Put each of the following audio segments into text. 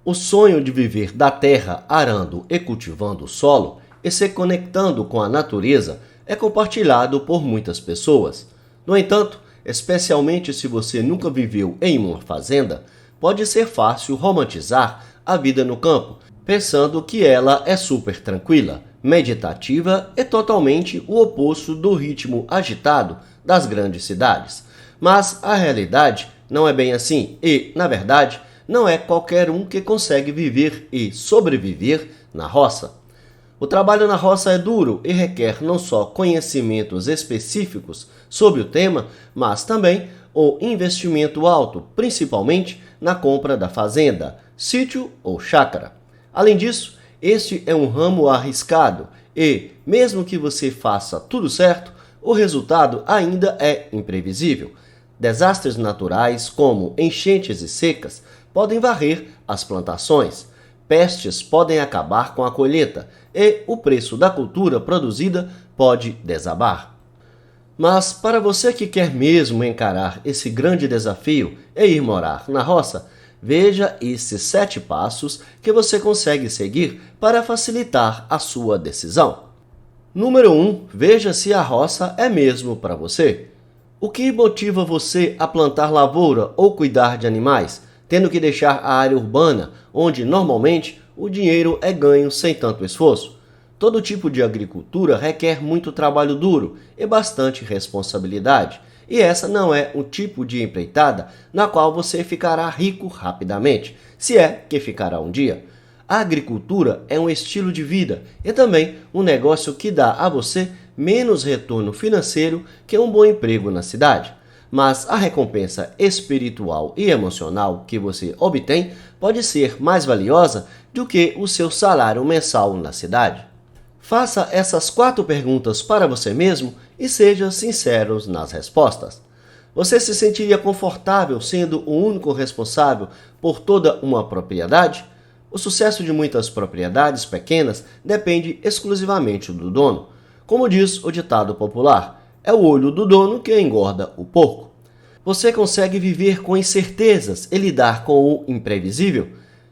O sonho de viver da terra arando e cultivando o solo e se conectando com a natureza é compartilhado por muitas pessoas. No entanto, especialmente se você nunca viveu em uma fazenda, pode ser fácil romantizar a vida no campo, pensando que ela é super tranquila, meditativa e totalmente o oposto do ritmo agitado das grandes cidades. Mas a realidade não é bem assim e, na verdade, não é qualquer um que consegue viver e sobreviver na roça. O trabalho na roça é duro e requer não só conhecimentos específicos sobre o tema, mas também o investimento alto, principalmente na compra da fazenda, sítio ou chácara. Além disso, este é um ramo arriscado e, mesmo que você faça tudo certo, o resultado ainda é imprevisível. Desastres naturais, como enchentes e secas, podem varrer as plantações. Pestes podem acabar com a colheita e o preço da cultura produzida pode desabar. Mas para você que quer mesmo encarar esse grande desafio e ir morar na roça, veja esses 7 passos que você consegue seguir para facilitar a sua decisão. Número 1. Veja se a roça é mesmo para você. O que motiva você a plantar lavoura ou cuidar de animais, tendo que deixar a área urbana, onde normalmente o dinheiro é ganho sem tanto esforço? Todo tipo de agricultura requer muito trabalho duro e bastante responsabilidade, e essa não é um tipo de empreitada na qual você ficará rico rapidamente, se é que ficará um dia. A agricultura é um estilo de vida e também um negócio que dá a você menos retorno financeiro que um bom emprego na cidade. Mas a recompensa espiritual e emocional que você obtém pode ser mais valiosa do que o seu salário mensal na cidade. Faça essas 4 perguntas para você mesmo e seja sincero nas respostas. Você se sentiria confortável sendo o único responsável por toda uma propriedade? O sucesso de muitas propriedades pequenas depende exclusivamente do dono. Como diz o ditado popular, é o olho do dono que engorda o porco. Você consegue viver com incertezas e lidar com o imprevisível?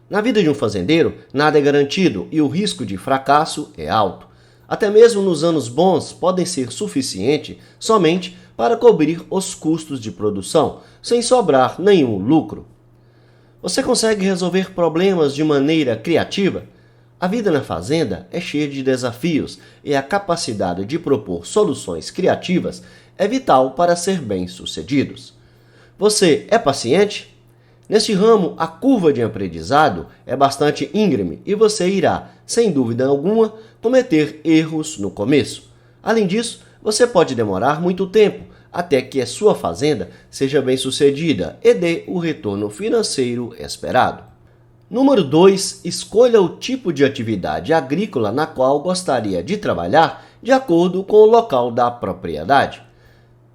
Na vida de um fazendeiro, nada é garantido e o risco de fracasso é alto. Até mesmo nos anos bons podem ser suficiente somente para cobrir os custos de produção, sem sobrar nenhum lucro. Você consegue resolver problemas de maneira criativa? A vida na fazenda é cheia de desafios e a capacidade de propor soluções criativas é vital para ser bem-sucedidos. Você é paciente? Neste ramo, a curva de aprendizado é bastante íngreme e você irá, sem dúvida alguma, cometer erros no começo. Além disso, você pode demorar muito tempo até que a sua fazenda seja bem-sucedida e dê o retorno financeiro esperado. Número 2. Escolha o tipo de atividade agrícola na qual gostaria de trabalhar de acordo com o local da propriedade.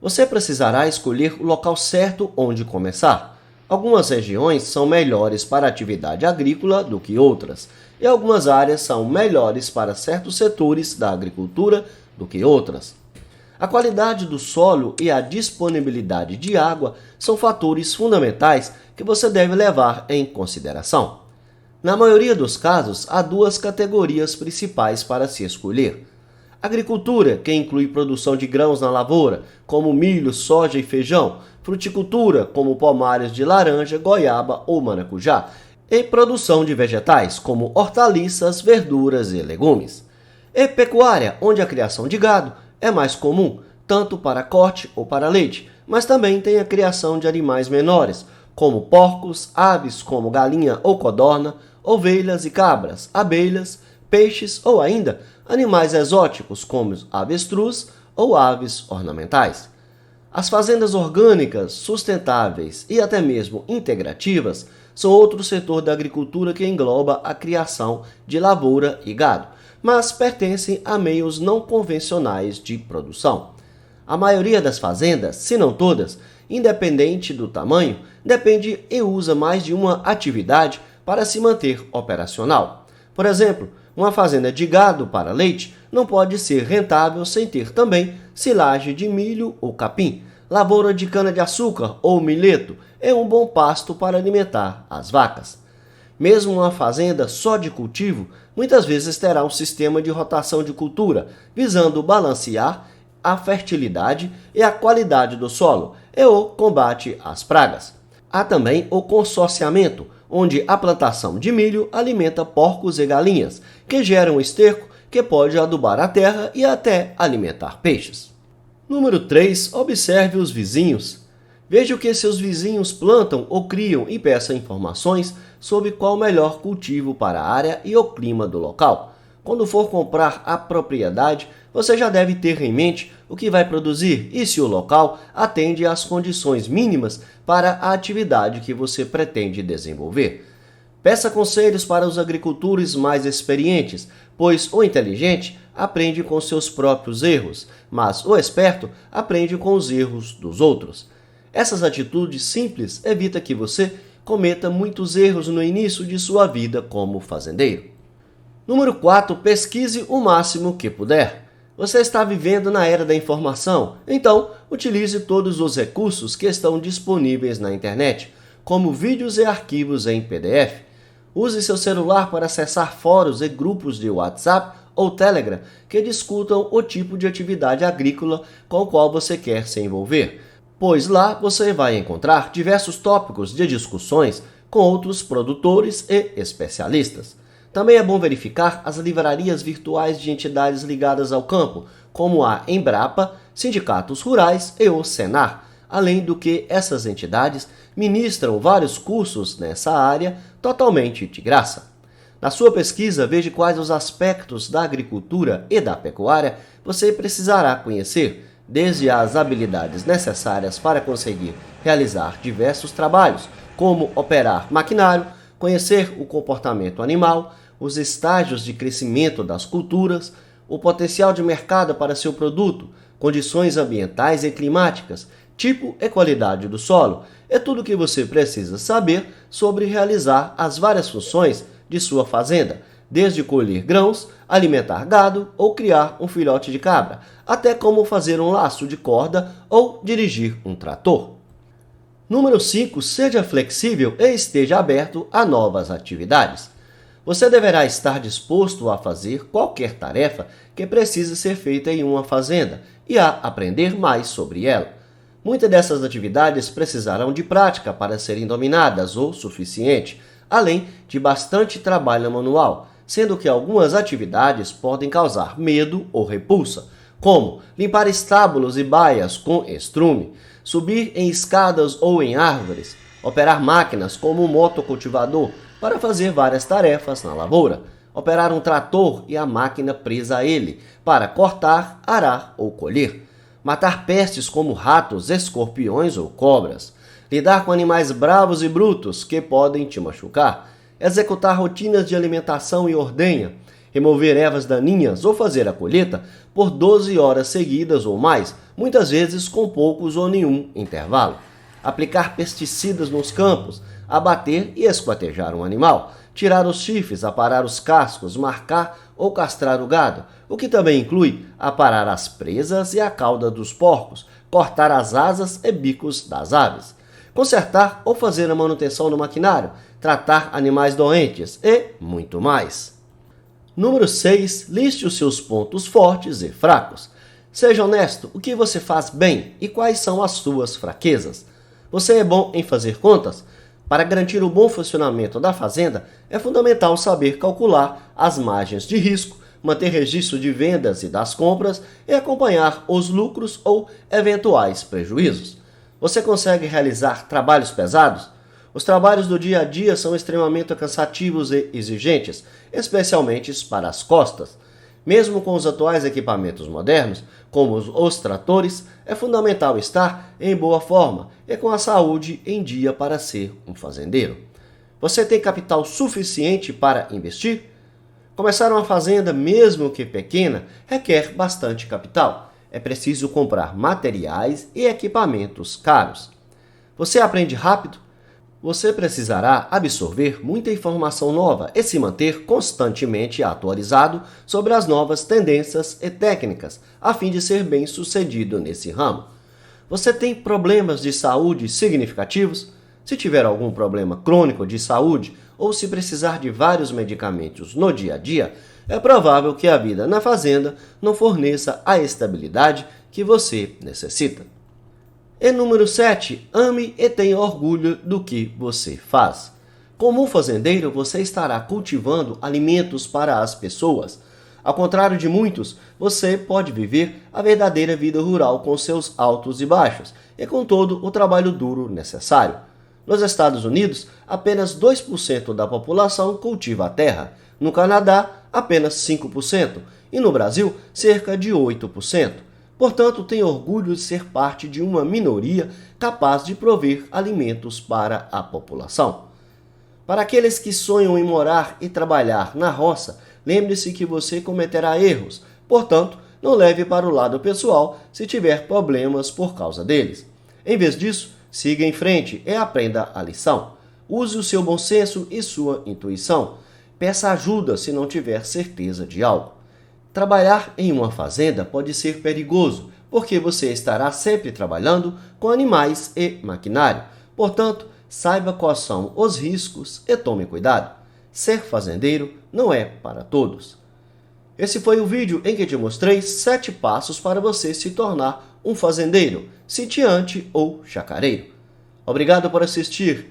Você precisará escolher o local certo onde começar. Algumas regiões são melhores para a atividade agrícola do que outras, e algumas áreas são melhores para certos setores da agricultura do que outras. A qualidade do solo e a disponibilidade de água são fatores fundamentais que você deve levar em consideração. Na maioria dos casos, há 2 categorias principais para se escolher. Agricultura, que inclui produção de grãos na lavoura, como milho, soja e feijão, fruticultura, como pomares de laranja, goiaba ou maracujá, e produção de vegetais, como hortaliças, verduras e legumes. E pecuária, onde a criação de gado é mais comum, tanto para corte ou para leite, mas também tem a criação de animais menores, como porcos, aves como galinha ou codorna, ovelhas e cabras, abelhas, peixes ou ainda animais exóticos como avestruz ou aves ornamentais. As fazendas orgânicas, sustentáveis e até mesmo integrativas são outro setor da agricultura que engloba a criação de lavoura e gado, mas pertencem a meios não convencionais de produção. A maioria das fazendas, se não todas, independente do tamanho, depende e usa mais de uma atividade para se manter operacional. Por exemplo, uma fazenda de gado para leite não pode ser rentável sem ter também silagem de milho ou capim. Lavoura de cana-de-açúcar ou milheto é um bom pasto para alimentar as vacas. Mesmo uma fazenda só de cultivo, muitas vezes terá um sistema de rotação de cultura, visando balancear a fertilidade e a qualidade do solo e o combate às pragas. Há também o consorciamento, onde a plantação de milho alimenta porcos e galinhas, que geram esterco que pode adubar a terra e até alimentar peixes. Número 3. Observe os vizinhos. Veja o que seus vizinhos plantam ou criam e peça informações sobre qual o melhor cultivo para a área e o clima do local. Quando for comprar a propriedade, você já deve ter em mente o que vai produzir e se o local atende às condições mínimas para a atividade que você pretende desenvolver. Peça conselhos para os agricultores mais experientes, pois o inteligente aprende com seus próprios erros, mas o esperto aprende com os erros dos outros. Essas atitudes simples evitam que você cometa muitos erros no início de sua vida como fazendeiro. Número 4. Pesquise o máximo que puder. Você está vivendo na era da informação, então utilize todos os recursos que estão disponíveis na internet, como vídeos e arquivos em PDF. Use seu celular para acessar fóruns e grupos de WhatsApp ou Telegram que discutam o tipo de atividade agrícola com o qual você quer se envolver, pois lá você vai encontrar diversos tópicos de discussões com outros produtores e especialistas. Também é bom verificar as livrarias virtuais de entidades ligadas ao campo, como a Embrapa, sindicatos rurais e o Senar, além do que essas entidades ministram vários cursos nessa área totalmente de graça. Na sua pesquisa, veja quais os aspectos da agricultura e da pecuária você precisará conhecer, desde as habilidades necessárias para conseguir realizar diversos trabalhos, como operar maquinário, conhecer o comportamento animal, os estágios de crescimento das culturas, o potencial de mercado para seu produto, condições ambientais e climáticas, tipo e qualidade do solo, é tudo o que você precisa saber sobre realizar as várias funções de sua fazenda, desde colher grãos, alimentar gado ou criar um filhote de cabra, até como fazer um laço de corda ou dirigir um trator. Número 5. Seja flexível e esteja aberto a novas atividades. Você deverá estar disposto a fazer qualquer tarefa que precise ser feita em uma fazenda e a aprender mais sobre ela. Muitas dessas atividades precisarão de prática para serem dominadas o suficiente, além de bastante trabalho manual, sendo que algumas atividades podem causar medo ou repulsa, como limpar estábulos e baias com estrume, subir em escadas ou em árvores, operar máquinas como um motocultivador para fazer várias tarefas na lavoura, operar um trator e a máquina presa a ele para cortar, arar ou colher, matar pestes como ratos, escorpiões ou cobras, lidar com animais bravos e brutos que podem te machucar, executar rotinas de alimentação e ordenha, remover ervas daninhas ou fazer a colheita por 12 horas seguidas ou mais, muitas vezes com poucos ou nenhum intervalo, aplicar pesticidas nos campos, abater e esquartejar um animal, tirar os chifres, aparar os cascos, marcar ou castrar o gado, o que também inclui aparar as presas e a cauda dos porcos, cortar as asas e bicos das aves, consertar ou fazer a manutenção do maquinário, tratar animais doentes e muito mais. Número 6. Liste os seus pontos fortes e fracos. Seja honesto, o que você faz bem e quais são as suas fraquezas. Você é bom em fazer contas? Para garantir o bom funcionamento da fazenda, é fundamental saber calcular as margens de risco, manter registro de vendas e das compras e acompanhar os lucros ou eventuais prejuízos. Você consegue realizar trabalhos pesados? Os trabalhos do dia a dia são extremamente cansativos e exigentes, especialmente para as costas. Mesmo com os atuais equipamentos modernos, como os tratores, é fundamental estar em boa forma e com a saúde em dia para ser um fazendeiro. Você tem capital suficiente para investir? Começar uma fazenda, mesmo que pequena, requer bastante capital. É preciso comprar materiais e equipamentos caros. Você aprende rápido? Você precisará absorver muita informação nova e se manter constantemente atualizado sobre as novas tendências e técnicas, a fim de ser bem-sucedido nesse ramo. Você tem problemas de saúde significativos? Se tiver algum problema crônico de saúde ou se precisar de vários medicamentos no dia a dia, é provável que a vida na fazenda não forneça a estabilidade que você necessita. E número 7, ame e tenha orgulho do que você faz. Como um fazendeiro, você estará cultivando alimentos para as pessoas. Ao contrário de muitos, você pode viver a verdadeira vida rural com seus altos e baixos e com todo o trabalho duro necessário. Nos Estados Unidos, apenas 2% da população cultiva a terra. No Canadá, apenas 5%. E no Brasil, cerca de 8%. Portanto, tenha orgulho de ser parte de uma minoria capaz de prover alimentos para a população. Para aqueles que sonham em morar e trabalhar na roça, lembre-se que você cometerá erros. Portanto, não leve para o lado pessoal se tiver problemas por causa deles. Em vez disso, siga em frente e aprenda a lição. Use o seu bom senso e sua intuição. Peça ajuda se não tiver certeza de algo. Trabalhar em uma fazenda pode ser perigoso, porque você estará sempre trabalhando com animais e maquinário. Portanto, saiba quais são os riscos e tome cuidado. Ser fazendeiro não é para todos. Esse foi o vídeo em que te mostrei 7 passos para você se tornar um fazendeiro, sitiante ou chacareiro. Obrigado por assistir.